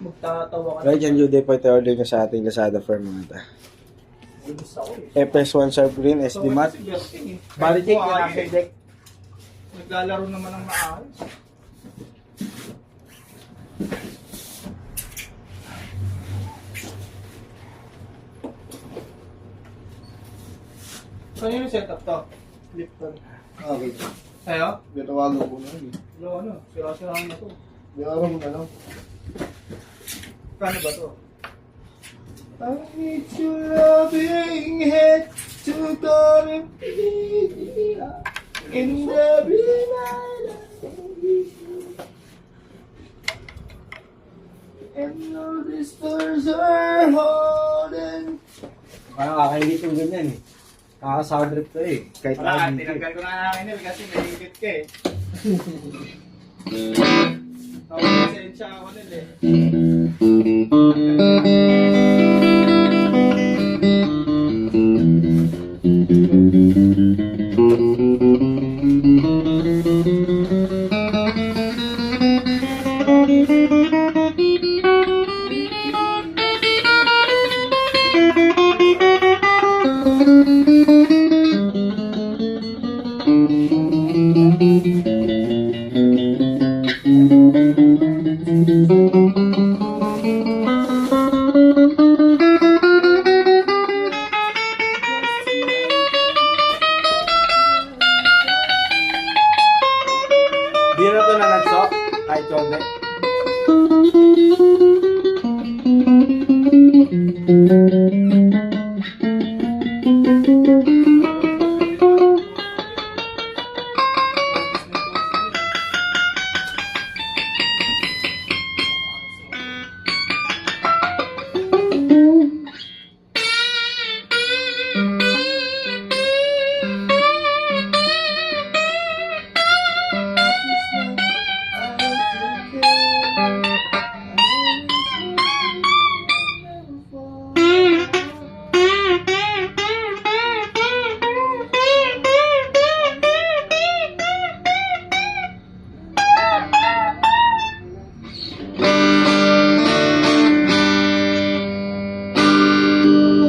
Magtatawa ka. Right, yan Jude, pwede order nyo sa ating Lazada firm mga ta. Gusto ko eh. FS1 Sharp Green, SD Mat. Body check, yung axle check. Naglalaro naman ng maayos. Saan yung setup to? Lipton. Okay. Sa'yo? Binawagan ko na yun. Yung ano, sira-sirahan na to. Binawagan mo na lang. Kano ba to? I need your loving head to go and in every night and all the stars are holding. Parang kakailit yung ganyan eh. Kaka-sound trip to eh. Kahit Wala, nakabigit. tinanggal ko na akin nil kasi nahigit ka eh. Tawag pasensya ako nil eh. Di na to na nagsok? Kahit konti.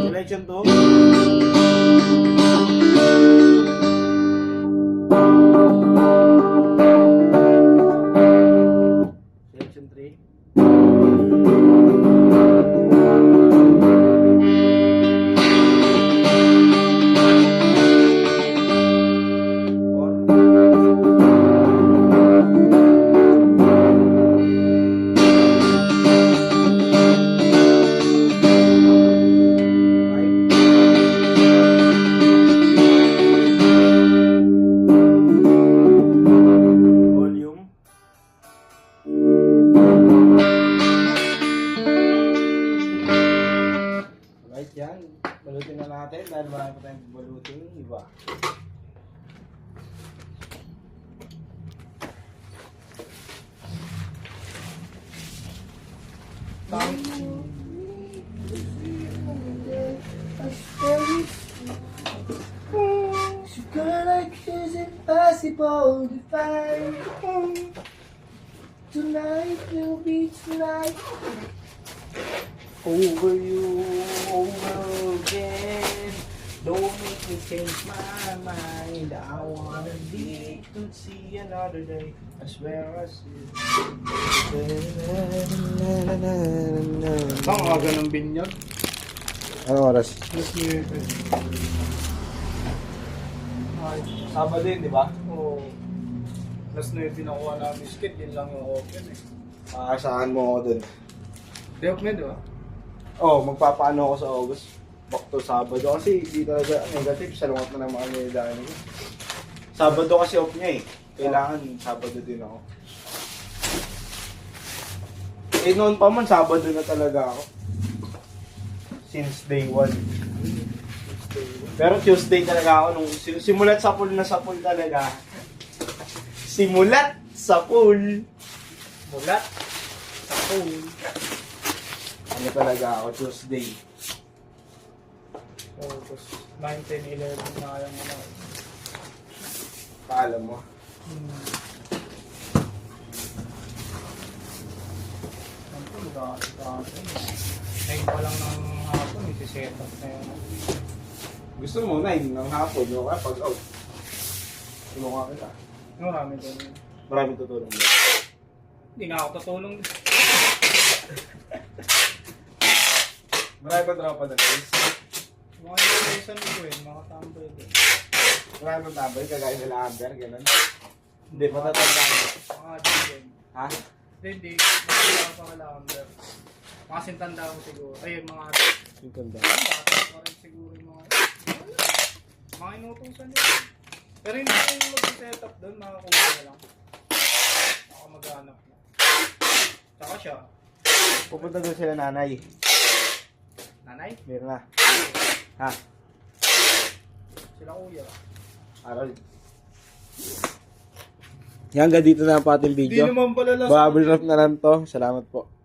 Selection 2. Selection 3. Volume. Right yan. Balutin na natin dahil marami pa tayong balutin. Iba. Like it's impossible to find. Tonight will be tonight. Over you, over again. Don't make me change my mind. I wanna live to see another day. I swear I see. Ang aga ng binyag. Ano oras? Mas niyete. Ay, Sabado yun, di ba? oo. Last na yung pinakuha namin skit, yun lang yung open eh. Aasahan mo ako dun. Day off na, di ba? Oh, magpapaano ako sa August. Back to Sabado kasi di talaga negative. Salungat na ng mga nilalaman ko. Sabado kasi off niya eh. Kailangan Sabado din ako. Eh noon pa man, Sabado na talaga ako. Since day 1. Pero Tuesday talaga ako nung simulat sa pool na sa pool talaga. Simulat sa pool. Mulat. Sa phone. Ano talaga ako, Tuesday. Tapos 9, 10, 11 na kaya mo na. Paalam mo. Dati. Ngayon pa lang ng hapon, isi-set up na yun. Gusto mo, 9 ng hapon, yung kaya pag out. Tulungan kita. Marami doon. Maraming tutulong mo. Hindi nga ako tutulong. Marami pa tropa na guys. Mga ilan ko eh, mga tambay doon. Marami pa tabay, kagaya nila Amber, gano'n. Hindi, matatandaan mo. Mga din. Ha? Hindi. Mga pangalamber. Mga sintanda ko siguro. Ayun, mga Yung tanda. bata pa rin siguro yung mga mga inutusan nila. Pero hindi ko yung mag-set up doon, makakuha na lang. Baka mag-anak na. Tsaka siya. Pupunta doon sila nanay. Nanay? Meron na. Ha? Sila kuya. Aral. Yan, hanggang dito na ang ating Hindi video. naman pala last. Bubble wrap na lang to. Salamat po.